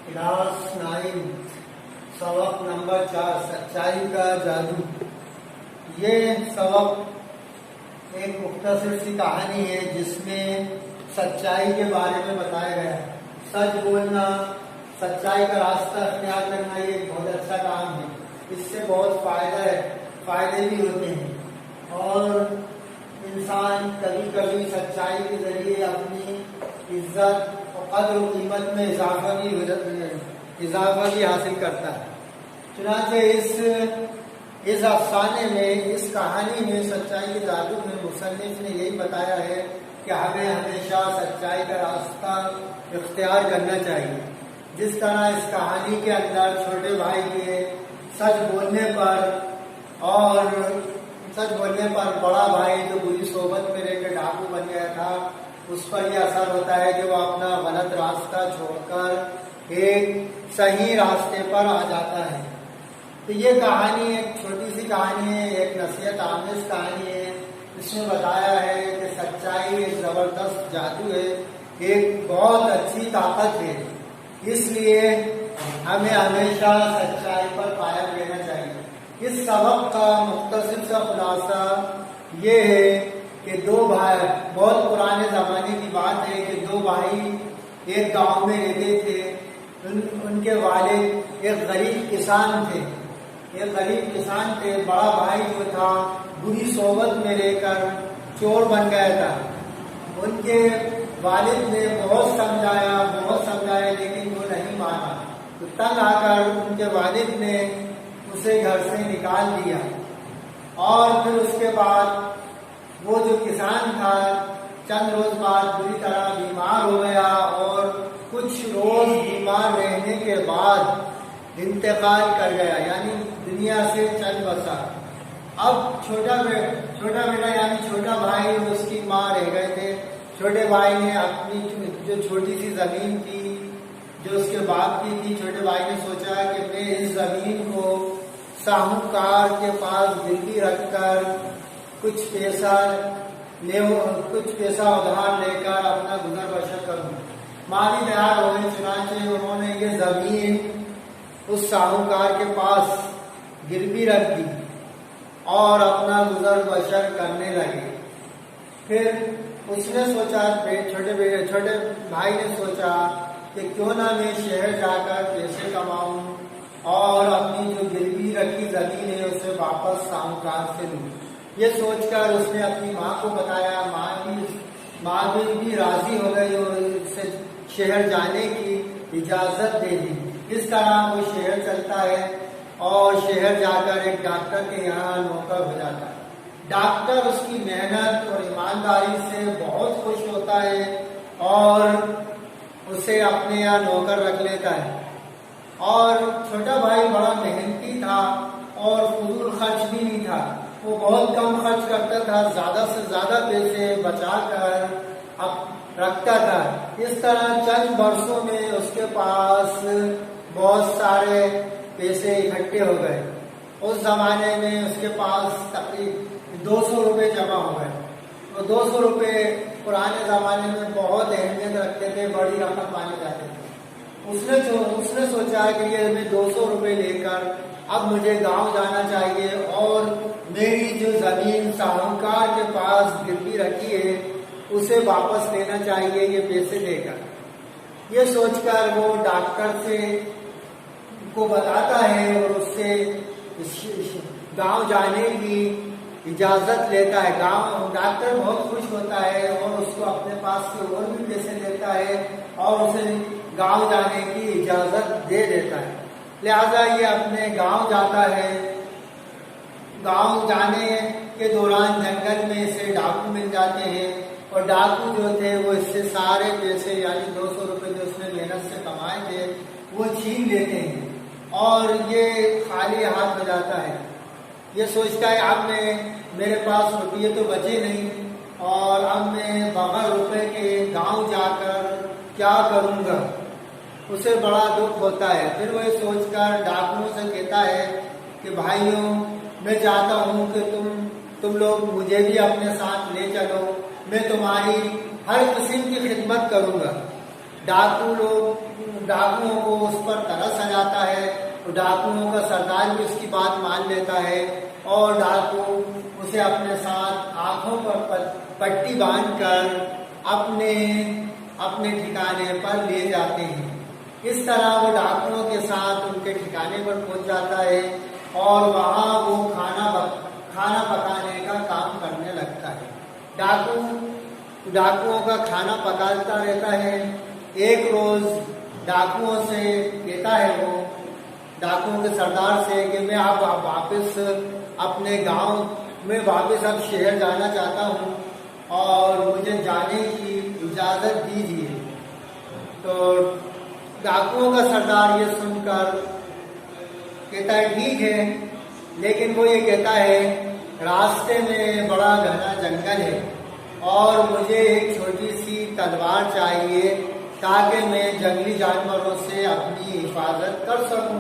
Class 9 सबक number 4 सच्चाई का जादू। ये सबक एक मुख्तसर सी कहानी है जिसमें सच्चाई के बारे में बताया गया है। सच बोलना, सच्चाई का रास्ता अख्तियार करना ये एक बहुत अच्छा काम है। इससे बहुत फायदे भी होते हैं और इंसान कभी कभी सच्चाई के जरिए अपनी इज्जत और कद्र और कीमत में इजाफा भी हासिल करता है। चुनांचे इस अफसाने में, इस कहानी में, सच्चाई के जादू में मुसन्निफ ने यही बताया है कि हमें हमेशा सच्चाई का रास्ता इख्तियार करना चाहिए। जिस तरह इस कहानी के अंदर छोटे भाई के सच बोलने पर बड़ा भाई जो बुरी सोबत में रहकर डाकू बन गया था, उस पर यह असर होता है कि वो अपना गलत रास्ता छोड़कर एक सही रास्ते पर आ जाता है। तो ये कहानी एक छोटी सी कहानी है, एक नसीहत आमेज कहानी है। इसमें बताया है कि सच्चाई एक जबरदस्त जादू है, एक बहुत अच्छी ताकत है। इसलिए हमें हमेशा सच्चाई पर कायम रहना चाहिए। इस सबक का मुख्तसर सा खुलासा ये है कि दो भाई, बहुत पुराने जमाने की बात है कि दो भाई एक गांव में रहते थे। उनके वालिद एक गरीब किसान थे। बड़ा भाई जो था बुरी सोबत में रहकर चोर बन गया था। उनके वालिद ने बहुत समझाया लेकिन वो नहीं माना। तो तंग आकर उनके वालिद ने उसे घर से निकाल दिया और फिर उसके बाद वो जो किसान था चंद रोज बाद बुरी तरह बीमार हो गया और कुछ रोज बीमार रहने के बाद इंतकाल कर गया, यानी दुनिया से चल बसा। अब छोटा बेटा यानी छोटा भाई और उसकी माँ रह गए थे। छोटे भाई ने अपनी जो छोटी सी जमीन थी जो उसके बाप की थी, छोटे भाई ने सोचा कि मैं इस जमीन को साहूकार के पास गिरवी रखकर कुछ पैसा उधार लेकर अपना गुजर बसर करूं। माँ भी तैयार हो गई। चुनांचे उन्होंने ये जमीन उस साहूकार के पास गिरवी रख दी और अपना गुजर बसर करने लगे। फिर उसने सोचा, छोटे भाई ने सोचा कि क्यों ना मैं शहर जाकर पैसे कमाऊं और अपनी जो गिरवी रखी जमीन है उसे वापस साहूकार से लूं। ये सोचकर उसने अपनी माँ को बताया। माँ भी राजी हो गई और उसे शहर जाने की इजाजत दे दी। इस तरह वो शहर चलता है और शहर जाकर एक डॉक्टर के यहाँ नौकर हो जाता है। डॉक्टर उसकी मेहनत और ईमानदारी से बहुत खुश होता है और उसे अपने यहाँ नौकर रख लेता है। और छोटा भाई बड़ा मेहनती था और फजूल खर्च भी नहीं था। वो बहुत कम खर्च करता था, ज्यादा से ज्यादा पैसे बचाकर अब रखता था। इस तरह चंद वर्षों में उसके पास बहुत सारे पैसे इकट्ठे हो गए। उस जमाने में उसके पास तकरीबन 200 रुपये जमा हो गए। तो 200 रुपये पुराने जमाने में बहुत अहमियत रखते थे, बड़ी रकम माने जाते थे। उसने सोचा कि ये मैं 200 रुपये लेकर अब मुझे गांव जाना चाहिए और मेरी जो जमीन साहूकार के पास गिरवी रखी है उसे वापस लेना चाहिए, ये पैसे देकर। ये सोचकर वो डॉक्टर से को बताता है और उससे गांव जाने की इजाजत लेता है। डॉक्टर बहुत खुश होता है और उसको अपने पास से और भी पैसे देता है और उसे गांव जाने की इजाजत दे देता है। लिहाजा ये अपने गांव जाता है। गांव जाने के दौरान जंगल में इसे डाकू मिल जाते हैं और डाकू जो थे वो इससे सारे पैसे यानी 200 रुपये जो उसने मेहनत से कमाए थे वो छीन लेते हैं और ये खाली हाथ बजाता है। ये सोचता है अब मेरे पास रुपये तो बचे नहीं और अब मैं बगैर रुपए के गांव जाकर क्या करूंगा। उसे बड़ा दुख होता है। फिर वो ये सोचकर डाकुओं से कहता है कि भाइयों, मैं चाहता हूँ कि तुम लोग मुझे भी अपने साथ ले चलो, मैं तुम्हारी हर किस्म की खिदमत करूंगा। डाकुओं को उस पर तरस आ जाता है, तो डाकुओं का सरदार भी उसकी बात मान लेता है और डाकू उसे अपने साथ आंखों पर पट्टी बांधकर अपने अपने ठिकाने पर ले जाते हैं। इस तरह वो डाकुओं के साथ उनके ठिकाने पर पहुंच जाता है और वहां वो खाना पकाने का काम करने लगता है। डाकुओं का खाना पकाता रहता है। एक रोज डाकुओं से कहता है वो डाकुओं के सरदार से कि मैं अब वापस अपने गांव में वापस अब शहर जाना चाहता हूँ और मुझे जाने की इजाजत दीजिए। तो डाकुओं का सरदार ये सुनकर कहता है ठीक है, लेकिन वो ये कहता है रास्ते में बड़ा घना जंगल है और मुझे एक छोटी सी तलवार चाहिए ताकि मैं जंगली जानवरों से अपनी हिफाजत कर सकूं।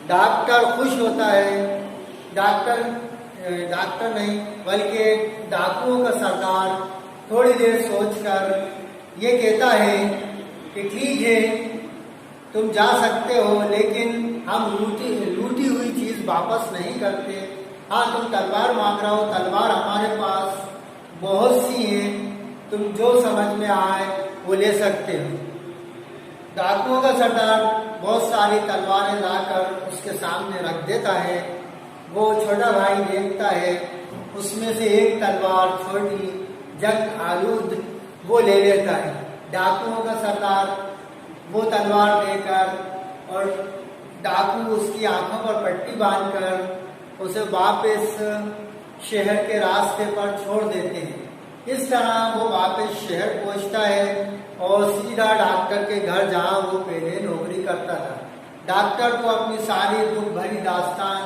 डॉक्टर खुश होता है, डॉक्टर नहीं बल्कि डाकुओं का सरदार थोड़ी देर सोचकर ये कहता है कि ठीक है तुम जा सकते हो, लेकिन हम लूटी हुई चीज वापस नहीं करते। हाँ, तुम तलवार मांग रहे हो, तलवार हमारे पास बहुत सी है, तुम जो समझ में आए वो ले सकते हो। डाकुओं का सरदार बहुत सारी तलवारें लाकर उसके सामने रख देता है। वो छोटा भाई देखता है, उसमें से एक तलवार छोटी जंग आलूद वो ले लेता है। डाकुओं का सरदार वो तलवार लेकर और डाकू उसकी आंखों पर पट्टी बांधकर उसे वापस शहर के रास्ते पर छोड़ देते हैं। इस तरह वो वापस शहर पहुंचता है और सीधा डॉक्टर के घर जहां वो पहले नौकरी करता था। डॉक्टर को अपनी सारी दुख भरी दास्तान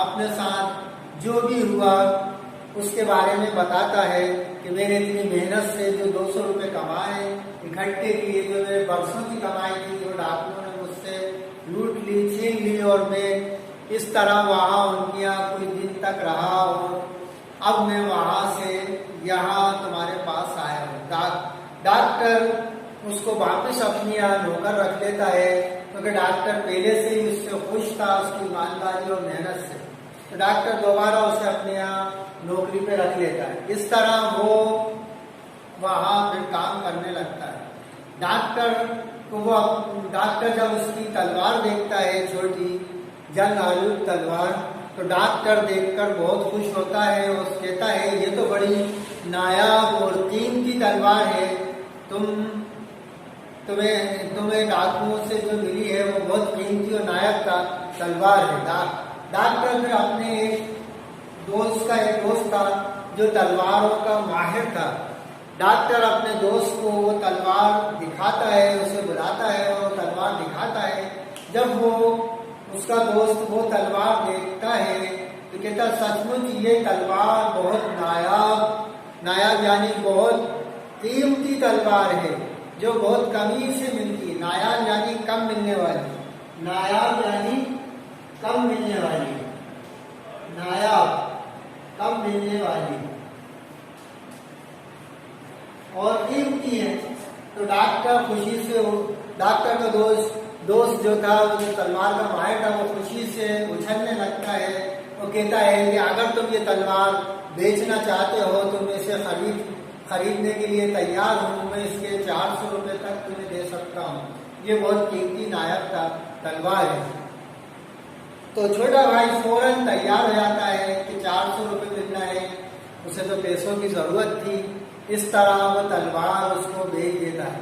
अपने साथ जो भी हुआ उसके बारे में बताता है कि मैंने इतनी मेहनत से जो 200 रुपये कमाए इकट्ठे किए, जो मेरे बरसों की कमाई थी, जो डाकुओं ने मुझसे लूट ली, छीन ली और मैं इस तरह वहाँ उनके यहाँ कुछ दिन तक रहा और अब मैं वहाँ से यहाँ तुम्हारे पास आया हूँ। डॉक्टर उसको वापस अपनी यहाँ नौकर रख लेता है क्योंकि डॉक्टर पहले से ही उससे खुश था, उसकी ईमानदारी और मेहनत से। तो डॉक्टर दोबारा उसे अपने यहाँ नौकरी पे रख लेता है। इस तरह वो वहाँ फिर काम करने लगता है। डॉक्टर जब उसकी तलवार देखता है, छोटी जंग आलूद तलवार, तो डॉक्टर देखकर बहुत खुश होता है और कहता है ये तो बड़ी नायाब और कीमती तलवार है, तुम्हें डाकुओं से जो मिली है वो बहुत कीमती और नायाब तलवार है। डॉक्टर फिर अपने एक दोस्त था जो तलवारों का माहिर था। डॉक्टर अपने दोस्त को वो तलवार दिखाता है, उसे बुलाता है और तलवार दिखाता है। जब वो उसका दोस्त वो तलवार देखता है तो कहता सचमुच ये तलवार बहुत नायाब यानी बहुत कीमती तलवार है जो बहुत कमी से मिलती है। नायाब यानी कम मिलने वाली, नायाब यानी कम मिलने वाली, नायाब कम मिलने वाली और कीमती है। तो डॉक्टर खुशी से, डॉक्टर का दोस्त जो था वो जो तलवार का माहिर था, वो खुशी से उछलने लगता है और कहता है कि अगर तुम ये तलवार बेचना चाहते हो तो मैं इसे खरीदने के लिए तैयार हूँ, मैं इसके 400 रुपये तक तुम्हें दे सकता हूँ, ये बहुत कीमती नायक तलवार है। तो छोटा भाई फौरन तैयार हो जाता है कि 400 रुपये देना है, उसे तो पैसों की जरूरत थी। इस तरह वो तलवार उसको बेच देता है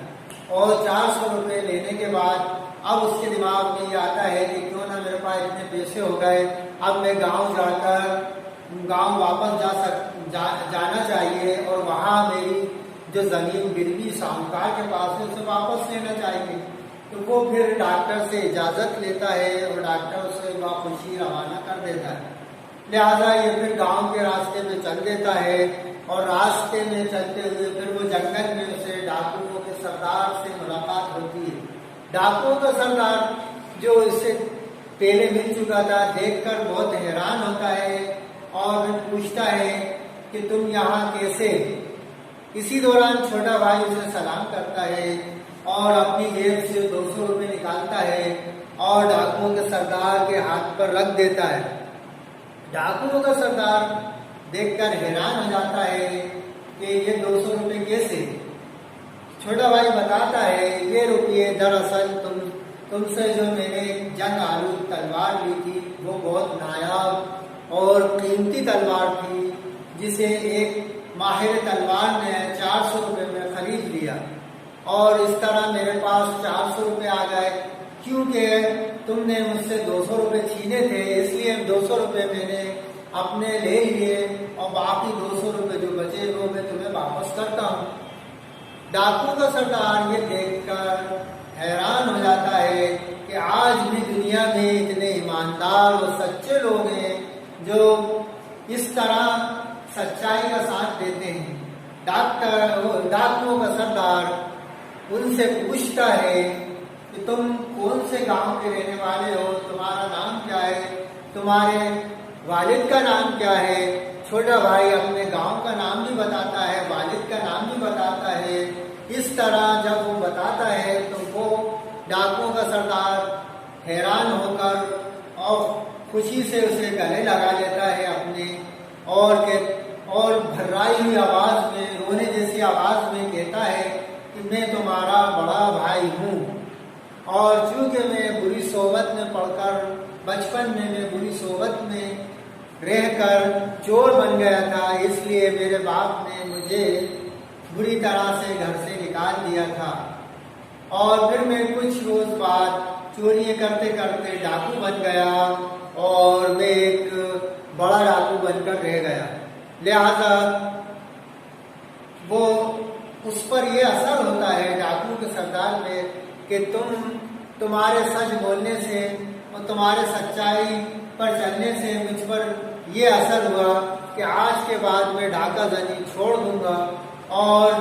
और 400 रुपये लेने के बाद अब उसके दिमाग में ये आता है कि क्यों ना मेरे पास इतने पैसे हो गए, अब मैं गांव वापस जाना चाहिए और वहाँ मेरी जो जमीन गिरवी साहूकार के पास है उसे वापस लेना चाहिए। तो वो फिर डॉक्टर से इजाजत लेता है और डॉक्टर उसे खुशी रवाना कर देता है। लिहाजा ये फिर गांव के रास्ते में चल देता है और रास्ते में चलते हुए फिर वो जंगल में उसे डाकुओं के सरदार से मुलाकात होती है। डाकुओं का सरदार जो इससे पहले मिल चुका था देखकर बहुत हैरान होता है और फिर पूछता है कि तुम यहाँ कैसे। इसी दौरान छोटा भाई उसे सलाम करता है और अपनी जेब से 200 रुपये निकालता है और डाकुओं के सरदार के हाथ पर रख देता है। डाकुओं का सरदार देखकर हैरान हो जाता है कि ये 200 रुपये कैसे। छोटा भाई बताता है ये रुपये दरअसल तुमसे जो मैंने जंग आलू तलवार ली थी वो बहुत नायाब और कीमती तलवार थी, जिसे एक माहिर तलवार ने 400 रुपये में खरीद लिया और इस तरह मेरे पास 400 रुपये आ गए। क्योंकि तुमने मुझसे 200 रुपये छीने थे, इसलिए 200 रुपये मैंने अपने ले लिए और बाकी 200 रुपये जो बचे वो मैं तुम्हें वापस करता हूँ। डाकू का सरदार ये देखकर हैरान हो जाता है कि आज भी दुनिया में इतने ईमानदार और सच्चे लोग हैं जो इस तरह सच्चाई का साथ देते हैं। डाकुओं का सरदार उनसे पूछता है कि तुम कौन से गांव के रहने वाले हो, तुम्हारा नाम क्या है, तुम्हारे वालिद का नाम क्या है। छोटा भाई अपने गांव का नाम भी बताता है, वालिद का नाम भी बताता है। इस तरह जब वो बताता है तो वो डाकुओं का सरदार हैरान होकर और खुशी से उसे गले लगा लेता है अपने, और भर्राई हुई आवाज में, रोने जैसी आवाज में कहता है कि मैं तुम्हारा बड़ा भाई हूँ और चूंकि मैं बुरी सोबत में पढ़कर बचपन में मैं बुरी सोबत में रहकर चोर बन गया था, इसलिए मेरे बाप ने मुझे बुरी तरह से घर से निकाल दिया था और फिर मैं कुछ रोज बाद चोरी करते करते डाकू बन गया और मैं एक बड़ा डाकू बनकर रह गया। लिहाजा वो उस पर ये असर होता है डाकू के सरदार में कि तुम्हारे सच बोलने से और तुम्हारे सच्चाई पर चलने से मुझ पर ये असर हुआ कि आज के बाद मैं डाका जनी छोड़ दूंगा और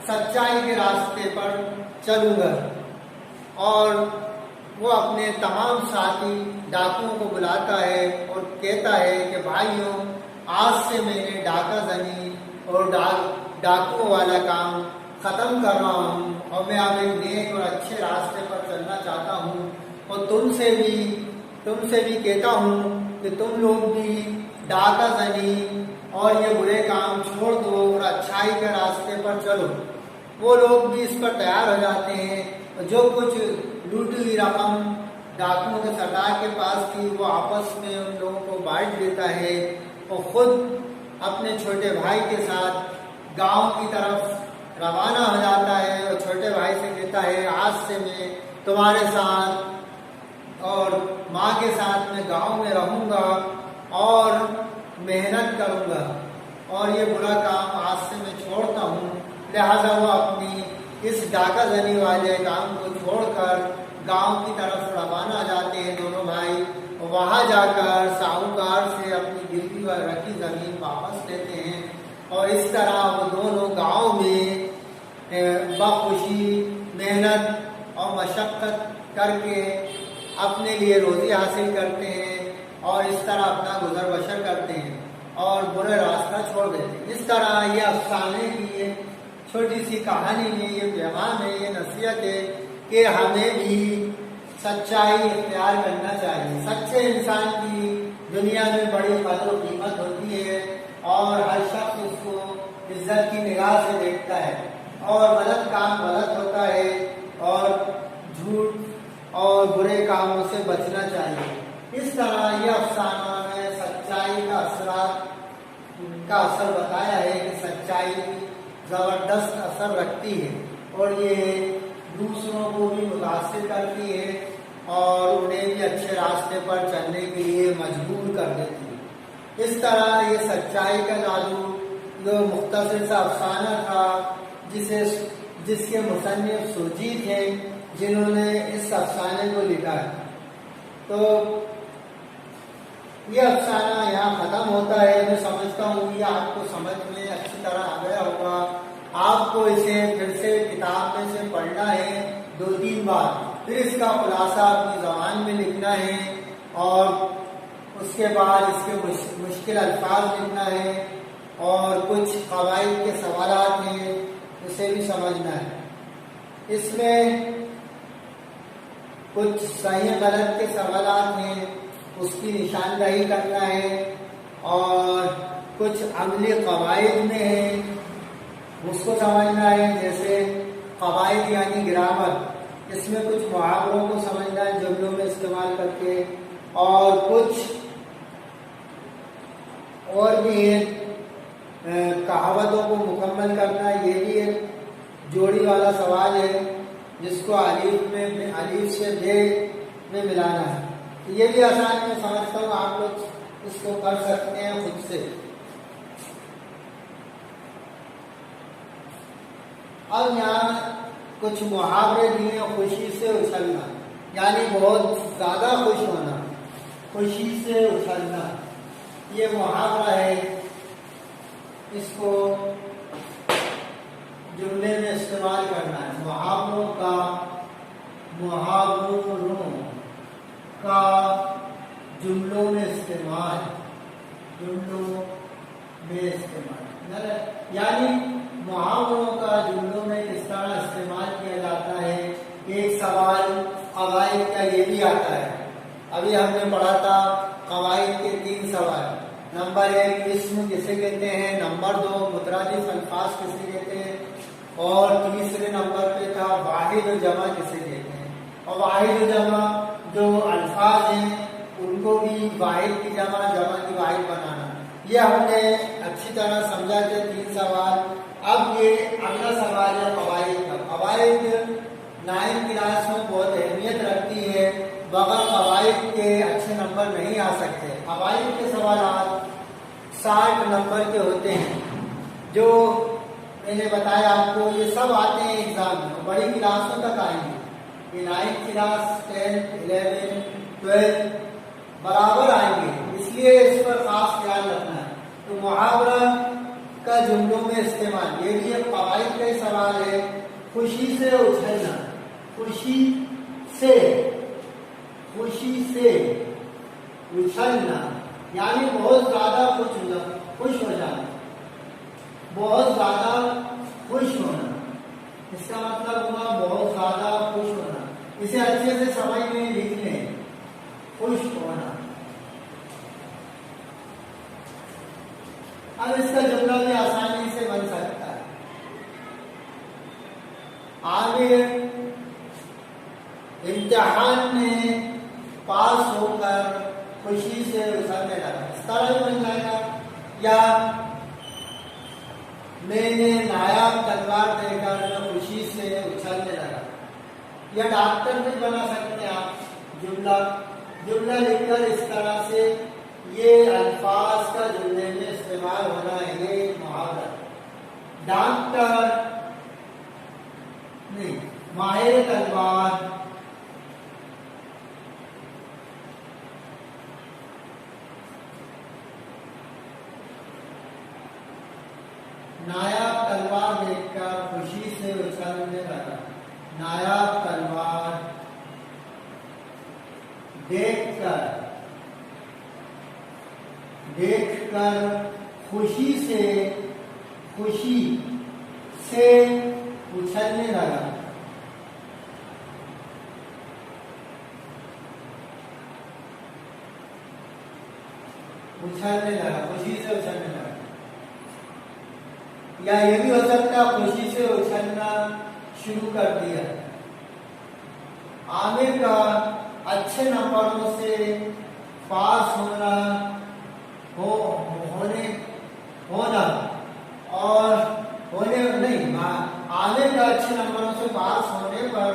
सच्चाई के रास्ते पर चलूंगा। और वो अपने तमाम साथी डाकुओं को बुलाता है और कहता है कि भाइयों, आज से मैंने डाका जनी और डाकुओं वाला काम खत्म कर रहा हूँ और मैं अब एक नेक और अच्छे रास्ते पर चलना चाहता हूँ और तुमसे भी कहता हूँ कि तुम लोग भी डाका जनी और ये बुरे काम छोड़ दो और अच्छाई के रास्ते पर चलो। वो लोग भी इस पर तैयार हो जाते हैं। जो कुछ लूटी हुई रकम डाकुओं के सरदार के पास थी वो आपस में उन लोगों को बांट देता है और खुद अपने छोटे भाई के साथ गांव की तरफ रवाना हो जाता है और छोटे भाई से कहता है आज से मैं तुम्हारे साथ और माँ के साथ मैं गांव में रहूंगा और मेहनत करूंगा और ये बुरा काम आज से मैं छोड़ता हूँ। लिहाजा वो अपनी इस डाका जनी वाले काम को छोड़कर गांव की तरफ रवाना जाते हैं दोनों भाई। वहां जाकर साहूकार से अपनी गिरवी पर रखी जमीन वापस लेते हैं और इस तरह वो दोनों गांव में बखुशी मेहनत और मशक्कत करके अपने लिए रोजी हासिल करते हैं और इस तरह अपना गुजर बसर करते हैं और बुरे रास्ता छोड़ देते हैं। इस तरह ये अफसाने की ये छोटी सी कहानी में ये पैगाम है, ये नसीहत है कि हमें भी सच्चाई इख्तियार करना चाहिए। सच्चे इंसान की दुनिया में बड़ी कदर और कीमत होती है और हर शख्स उसको इज्जत की निगाह से देखता है और गलत काम गलत होता है और झूठ और बुरे कामों से बचना चाहिए। इस तरह यह अफसाना में सच्चाई का असर बताया है कि सच्चाई ज़बरदस्त असर रखती है और ये दूसरों को भी मुतासिर करती है और उन्हें भी अच्छे रास्ते पर चलने के लिए मजबूर कर देती है। इस तरह ये सच्चाई का जादू जो मुख्तसर सा अफसाना था जिसके मुसन्निफ सुरजीत हैं जिन्होंने इस अफसाने को लिखा है। तो ये अफसाना यहाँ खत्म होता है। मैं समझता हूँ ये आपको समझ में अच्छी तरह आ गया होगा। आपको इसे फिर से किताब में से पढ़ना है 2-3 बार, फिर इसका खुलासा अपनी ज़बान में लिखना है और उसके बाद इसके मुश्किल अल्फाज लिखना है और कुछ क़वाइद के सवालात हैं उसे भी समझना है। इसमें कुछ सही गलत के सवालात हैं, उसकी निशानदही करना है, और कुछ अमली कवायद में है उसको समझना है, जैसे कवायद यानी ग्रामर, इसमें कुछ मुहावरों को समझना है जुमलों में इस्तेमाल करके, और कुछ और भी है कहावतों को मुकम्मल करना। ये भी एक जोड़ी वाला सवाल है जिसको अलीफ से बे में मिलाना है। ये भी आसान में समझता हूँ, आप लोग इसको कर सकते हैं खुद से। अब यहाँ कुछ मुहावरे दिए, खुशी से उछलना यानी बहुत ज्यादा खुश होना, खुशी से उछलना, ये मुहावरा है, इसको जुमले में इस्तेमाल करना है। मुहावरों का जुमलों में इस्तेमाल, यानी मुहावरों का जुमलों में किस तरह इस्तेमाल किया जाता है। एक सवाल कवायद का ये भी आता है, अभी हमने पढ़ा था कवायद के 3 सवाल। नंबर 1 इस्म किसे कहते हैं, नंबर 2 मुतरादिफ अल्फाज किसे कहते हैं, और तीसरे नंबर पे था वाहिद और जमा किसे कहते हैं। और वाहिद और जमा जो अल्फाज हैं उनको भी वाहिद की जमा की वाहिद बनाना, ये हमने अच्छी तरह समझा थे 3 सवाल। अब ये अगला सवाल है कवायद का। कवायद 9th क्लास में बहुत अहमियत रखती है, बगैर कवायद के अच्छे नंबर नहीं आ सकते। कवायद के सवाल 60 नंबर के होते हैं, जो मैंने बताया आपको, ये सब आते हैं एग्जाम में, बड़ी क्लासों तक आएंगे। ये 9th क्लास 10th 11 12 बराबर आएंगे, इसलिए इस पर खास ख्याल रखना है। तो मुहावरा का जुमलों में इस्तेमाल, ये भी एक कवायद का ही सवाल है। खुशी से उछलना, खुशी से उछलना यानी बहुत ज्यादा खुश हो जाना, बहुत ज्यादा खुश होना, इसका मतलब हुआ बहुत ज्यादा खुश होना। इसे अच्छे से समझ में लिख लें, खुश होना। अब इसका जुमला भी आसानी से बन सकता है। आमिर इम्तिहान में पास होकर खुशी से उछलने लगा, इस तरह भी बन जाएगा। या मैंने नायाब तलवार देकर मैं खुशी से उछलने लगा, या डॉक्टर भी बना सकते हैं आप। जुमला लिखकर इस तरह से ये अल्फाज का जुमले में इस्तेमाल होना है, ये मुहावरा। डॉक्टर नहीं, माहिर तलवार नायाब तलवार देखकर खुशी से उछलने लगा। नायाब तलवार देखकर खुशी से उछलने लगा। खुशी से उछलने लगा। या ये भी हो सकता है खुशी से उछलना शुरू कर दिया। आमिर का अच्छे नंबरों से पास होना आमिर का अच्छे नंबरों से पास होने पर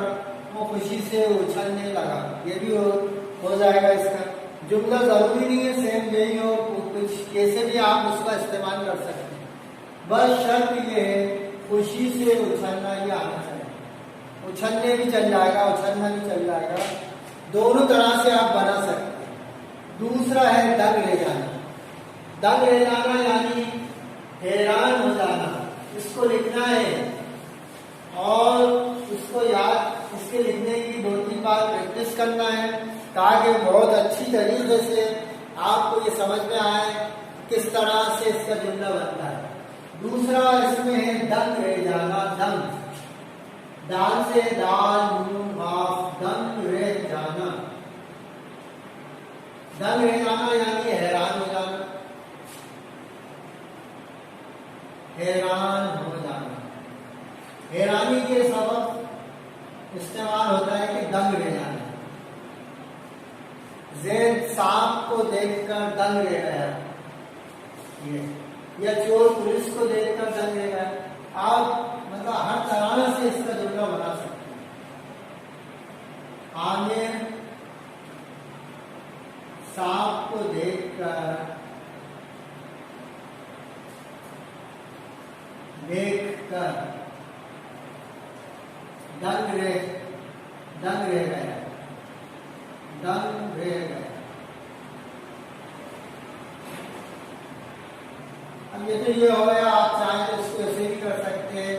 वो खुशी से उछलने लगा, ये भी हो जाएगा। इसका जुमला जरूरी नहीं है सेम यही हो, कुछ कैसे भी आप उसका इस्तेमाल कर सकते हैं, बस शर्त ये है खुशी से उछलना ये आना चाहिए। उछलने भी चल जाएगा, उछलना भी चल जाएगा, दोनों तरह से आप बना सकते हैं। दूसरा है दंग ले जाना। दंग ले जाना यानी हैरान हो जाना, इसको लिखना है और इसके लिखने की 2-3 बार प्रैक्टिस करना है ताकि बहुत अच्छी तरीके से आपको ये समझ में आए किस तरह से इसका जुमला बनता है। दूसरा इसमें है दंग रह जाना। दाल से दाल नून वाफ दंग रह जाना। दंग रह जाना यानी हैरान हो जाना, हैरान हो जाना। हैरानी के सबब इस्तेमाल होता है कि दंग रह जाना। जैद सांप को देखकर दंग रह गया, ये या चोर पुलिस को देखकर दंग रह गया। आप मतलब हर तरह से इसका जुमला बना सकते हैं। आमिर सांप को देखकर दंग रह गया, दंग रह गया। अब ये तो ये हो गया, आप चाहें तो इसको ऐसे भी कर सकते हैं।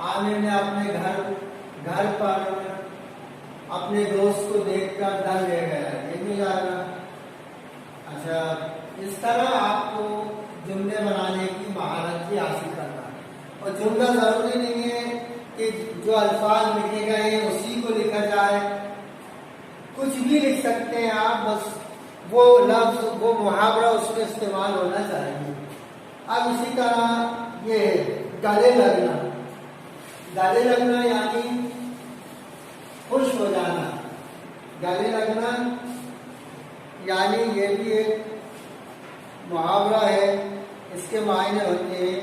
आमिर ने अपने घर पर अपने दोस्त को देखकर दंग रह गया, ये भी जाएगा। अच्छा, इस तरह आपको जुमले बनाने की महारत भी हासिल करना है। और जुमला जरूरी नहीं है कि जो अल्फाज लिखे गए उसी को लिखा जाए, कुछ भी लिख सकते हैं आप, बस वो लफ्ज वो मुहावरा उसमें इस्तेमाल होना चाहिए। अब इसी तरह ये गले लगना, गले लगना यानी खुश हो जाना। गले लगना यानी ये भी एक मुहावरा है, इसके मायने होते हैं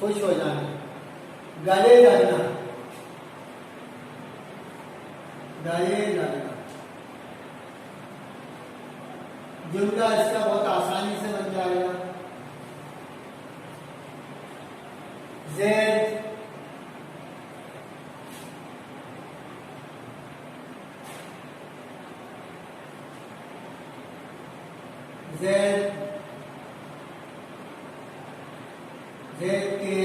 खुश हो जाना। गले लगना, गले लगना जुमला इसका बहुत आसानी से बन जाएगा। ज़ैद के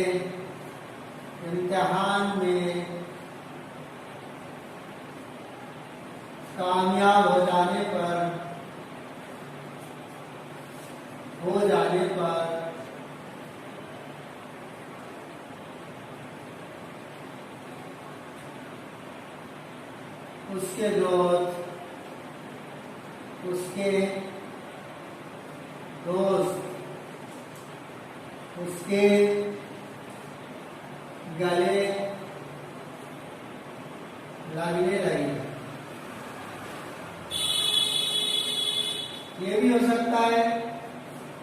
इम्तिहान में कामयाब हो जाने पर उसके दोस्त उसके गले लगने लगे। ये भी हो सकता है,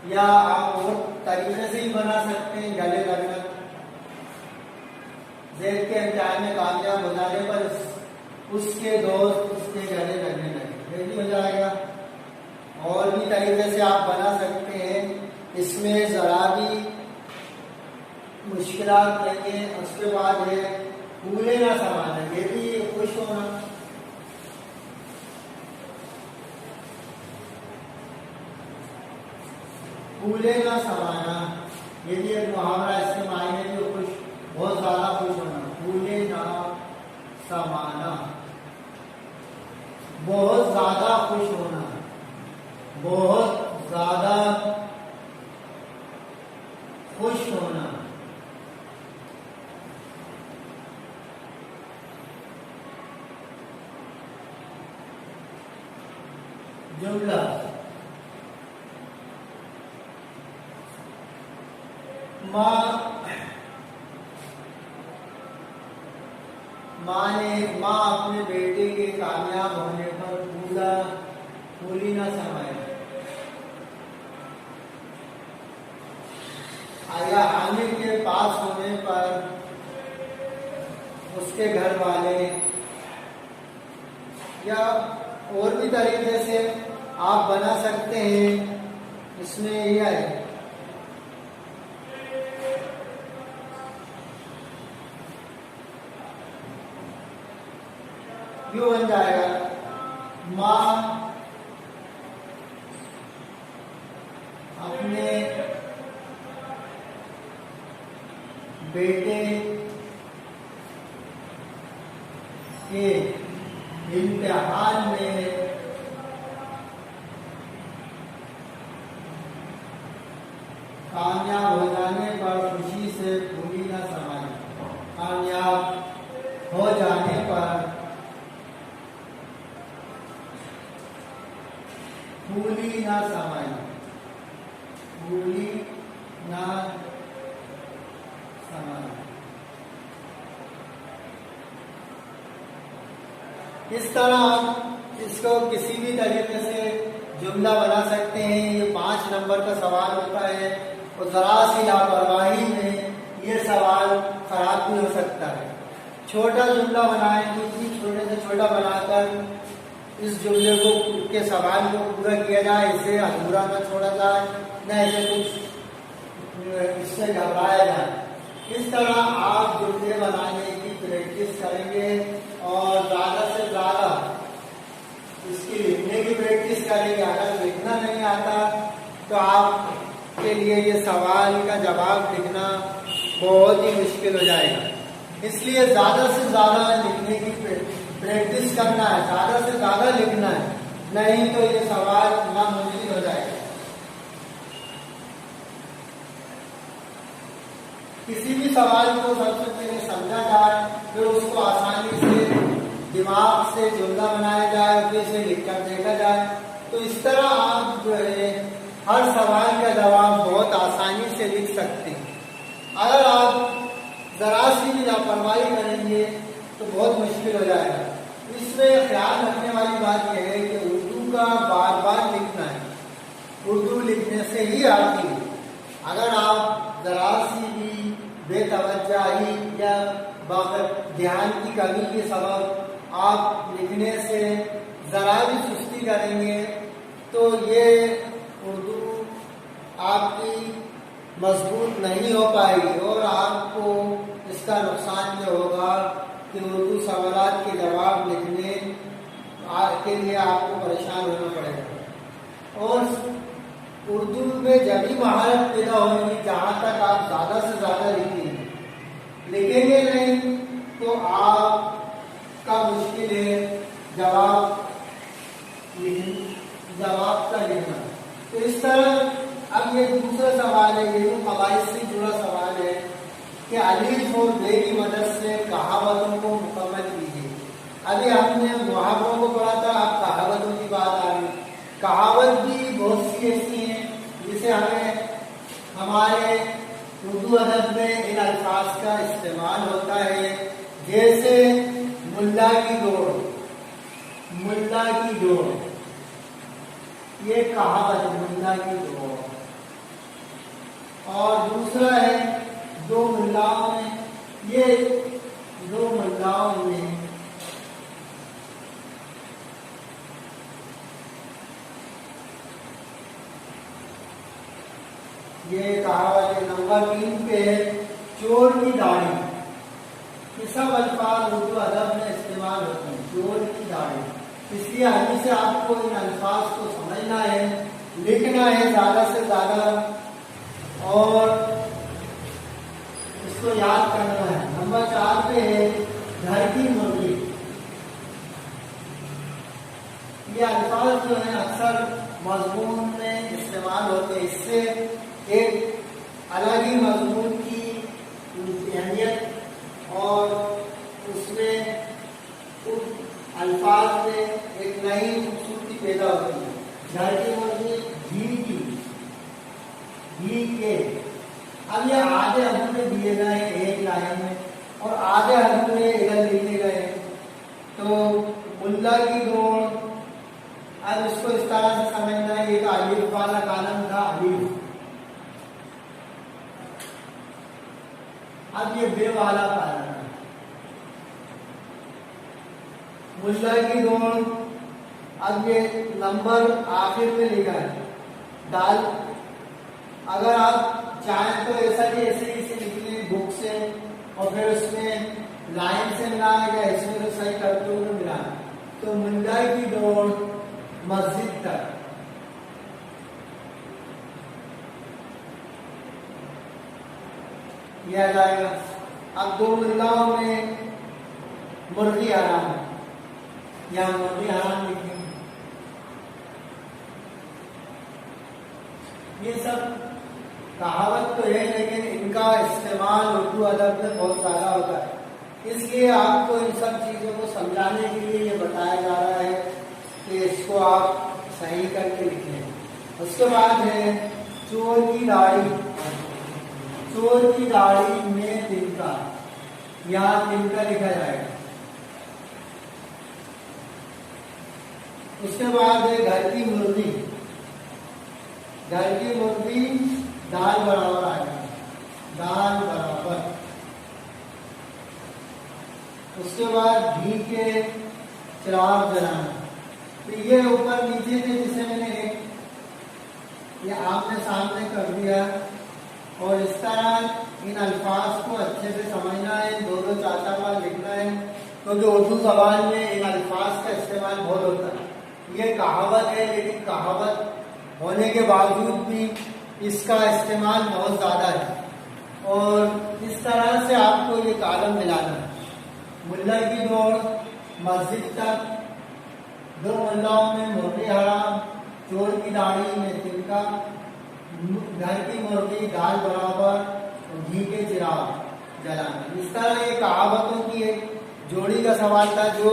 या आप और तरीके से ही बना सकते हैं। गले लगना, ज़ैद के इम्तिहान में कामयाब हो जाने पर उसके दोस्त उसके गले लगने लगे, ये भी हो जाएगा। और भी तरीके से आप बना सकते हैं, इसमें जरा भी मुश्किलात नहीं है। उसके बाद है भूले ना समाना, ये भी खुश होना। भूले ना समाना ये भी एक मुहावरा, इसके मायने भी खुश, बहुत ज्यादा खुश होना। भूले ना समाना, बहुत ज्यादा खुश होना, बहुत ज्यादा खुश होना। जुमला माँ अपने बेटे के कामयाब होने पर भूली ना समाए। आया आमिर के पास होने पर उसके घर वाले, या और भी तरीके से आप बना सकते हैं। इसमें यह है यूं बन जाएगा, माँ अपने बेटे के इम्तिहान में कामयाब हो जाने पर खुशी से फूली न समाई। कामयाब हो जाने पर फूली न समाई। फूली न समाई। इस तरह आप इसको किसी भी तरीके से जुमला बना सकते हैं। ये 5 नंबर का सवाल होता है और जरा सी लापरवाही में ये सवाल खराब भी हो सकता है। छोटा जुमला बनाएं, किसी छोटे से छोटा बनाकर इस जुमले को के सवाल को पूरा किया जाए, इसे अधूरा न छोड़ा जाए, न इसे कुछ इससे घबराया जाए। इस तरह आप जुमले बनाने की प्रैक्टिस करेंगे और ज़्यादा से ज़्यादा इसकी लिखने की प्रैक्टिस करेंगे। अगर लिखना नहीं आता तो आपके लिए ये सवाल का जवाब लिखना बहुत ही मुश्किल हो जाएगा। इसलिए ज़्यादा से ज़्यादा लिखने की प्रैक्टिस करना है, ज़्यादा से ज़्यादा लिखना है, नहीं तो ये सवाल नामुमकिन हो जाएगा। किसी भी सवाल को सबसे पहले समझा जाए, फिर उसको आसानी से दिमाग से जुमला बनाया जाए, फिर इसे लिखकर देखा जाए, तो इस तरह आप जो है हर सवाल का जवाब बहुत आसानी से लिख सकते हैं। अगर आप जरा सी भी लापरवाही करेंगे तो बहुत मुश्किल हो जाएगा। इसमें ख्याल रखने वाली बात यह है कि उर्दू का बार बार लिखना है। उर्दू लिखने से ही आती है। अगर आप जरा सी भी बेतवज्जाही या ध्यान की कमी के सबब आप लिखने से जरा भी सुस्ती करेंगे तो ये उर्दू आपकी मजबूत नहीं हो पाएगी और आपको इसका नुकसान ये होगा कि उर्दू सवालात के जवाब लिखने के लिए आपको परेशान होना पड़ेगा। और उर्दू में जब भी महारत पैदा होगी जहाँ तक आप ज़्यादा से ज़्यादा लिखेंगे नहीं तो आपका मुश्किल है जवाब का लिखना। तो इस तरह अब ये दूसरा सवाल है, ये कवायद से जुड़ा सवाल है कि अलीफ और बे की मदद से कहावतों को मुकम्मल कीजिए। अभी हमने मुहावरों को पढ़ा था, अब कहावतों की बात आ रही। कहावत भी बहुत सी ऐसी हैं जिसे हमें हमारे उर्दू अदब में इन अल्फाज का इस्तेमाल होता है, जैसे मुल्ला की दौड़। मुल्ला की दौड़ ये कहावत है, मुल्ला की दौड़। और दूसरा है दो मुल्लाओं में, ये दो मुल्लाओं में ये कहावत नंबर 3 पे है चोर की दाढ़ी। ये सब अल्फाज उर्दू अदब में इस्तेमाल होते हैं, चोर की दाढ़ी। इसलिए अभी से आपको इन अल्फाज को समझना है, लिखना है ज़्यादा से ज़्यादा और इसको याद करना है। नंबर 4 पे है घर की मुर्गी। ये अल्फाज जो है अक्सर मजमून में इस्तेमाल होते हैं। इससे एक अलग ही मजमून की अहमियत और उसमें अल्फाज में एक नई खूबसूरती पैदा होती है। घर की मुर्गी घी के। अब ये आधे अधूरे दिए गए एक लाइन में और आधे अधूरे इधर लिखे गए। तो मुल्ला की दौड़, अब इसको इस तरह से समझना है, एक अलीफ वाला कालम था अलीफ, अब ये बे वाला कालम है। मुल्ला की दौड़, अब ये नंबर आखिर में लिखा है दाल। अगर आप चाहें तो ऐसा भी ऐसे ही लिख लें बुक से और फिर उसमें लाइन से मिलाना या इसमें तो सही करते हुए मिलाना। तो मुल्ला की दौड़ मस्जिद तक, यह आ जाएगा। अब दो मुल्लाओं में मुर्गी हराम, या मुर्गी हराम लिखेंगे। ये सब कहावत तो है लेकिन इनका इस्तेमाल उर्दू अदब में बहुत ज़्यादा होता है, इसलिए आपको इन सब चीज़ों को समझाने के लिए ये बताया जा रहा है कि इसको आप सही करके लिखें। उसके बाद है चोर की दाढ़ी। चोर की दाढ़ी में तिनका, यहाँ तिनका लिखा जाएगा। उसके बाद है घर की मुर्गी। घर की मुर्गी दाल बराबर आएगा, दाल बराबर। उसके बाद घी के चिराग जलाना। तो ये ऊपर नीचे थे जिसे मैंने ये आपने सामने कर दिया, और इस तरह इन अल्फाज को अच्छे से समझना है, दो दो चार चार बार लिखना है, क्योंकि उर्दू ज़बान में इन अल्फाज का इस्तेमाल बहुत होता है। ये कहावत है लेकिन कहावत होने के बावजूद भी इसका इस्तेमाल बहुत ज़्यादा है, और इस तरह से आपको ये कालम मिलाना है। मुल्ला की दौड़ मस्जिद तक, दो मुल्लाओं में मुर्गी हराम, चोर की दाढ़ी में तिनका, घर की मुर्गी दाल बराबर, और घी के चिराग जलाना। इस तरह ये कहावतों की एक जोड़ी का सवाल था जो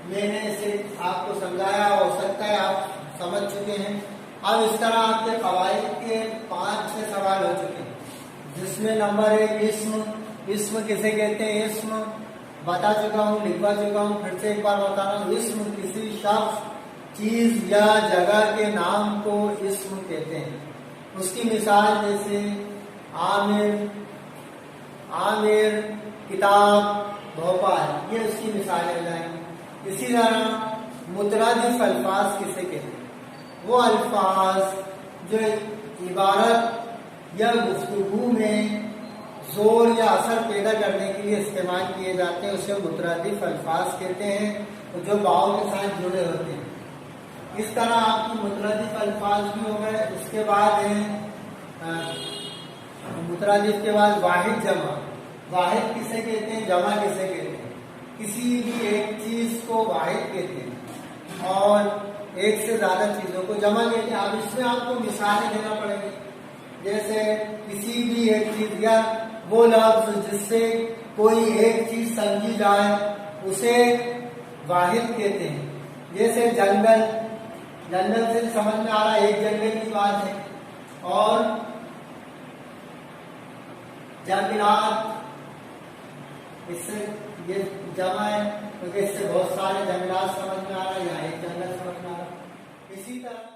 मैंने इसे आपको समझाया। हो सकता है आप समझ चुके हैं। अब इस तरह आपके कवायद के 5-6 सवाल हो चुके हैं, जिसमें नंबर 1 इस्म। इस्म किसे कहते हैं? इस्म बता चुका हूँ, लिखवा चुका हूँ, फिर से एक बार बता रहा हूँ। इस्म किसी शख्स, चीज या जगह के नाम को इस्म कहते हैं। उसकी मिसाल जैसे आमिर, आमिर, किताब, भोपाल, ये उसकी मिसालें जाएंगी। इसी तरह मुतरादिफ अल्फाज किसे कहते हैं? वो अल्फाज जो इबारत या गुफ्तगू में जोर या असर पैदा करने के लिए इस्तेमाल किए जाते हैं, उसे मुतरादिफ अल्फाज कहते हैं, जो वाव के साथ जुड़े होते हैं। इस तरह आपकी मुतरादिफ अल्फाज भी हो गए। उसके बाद है मुतरादिफ के बाद वाहिद जमा। वाहिद किसे कहते हैं? जमा किसे कहते हैं? किसी भी एक चीज को वाहिद कहते हैं और एक से ज्यादा चीजों को जमा कहते हैं। अब इसमें आपको मिसालें देना पड़ेगी, जैसे किसी भी एक चीज या वो लफ्ज जिससे कोई एक चीज समझी जाए उसे वाहिद कहते हैं। जैसे जंगल, जंगल से समझ में आ रहा है एक जंगल की बात है, और जंगलात, इससे ये जमा है क्योंकि इससे बहुत सारे जंगलात समझ में आ रहा है, या एक जंगल समझ में आ रहा है। इसी तरह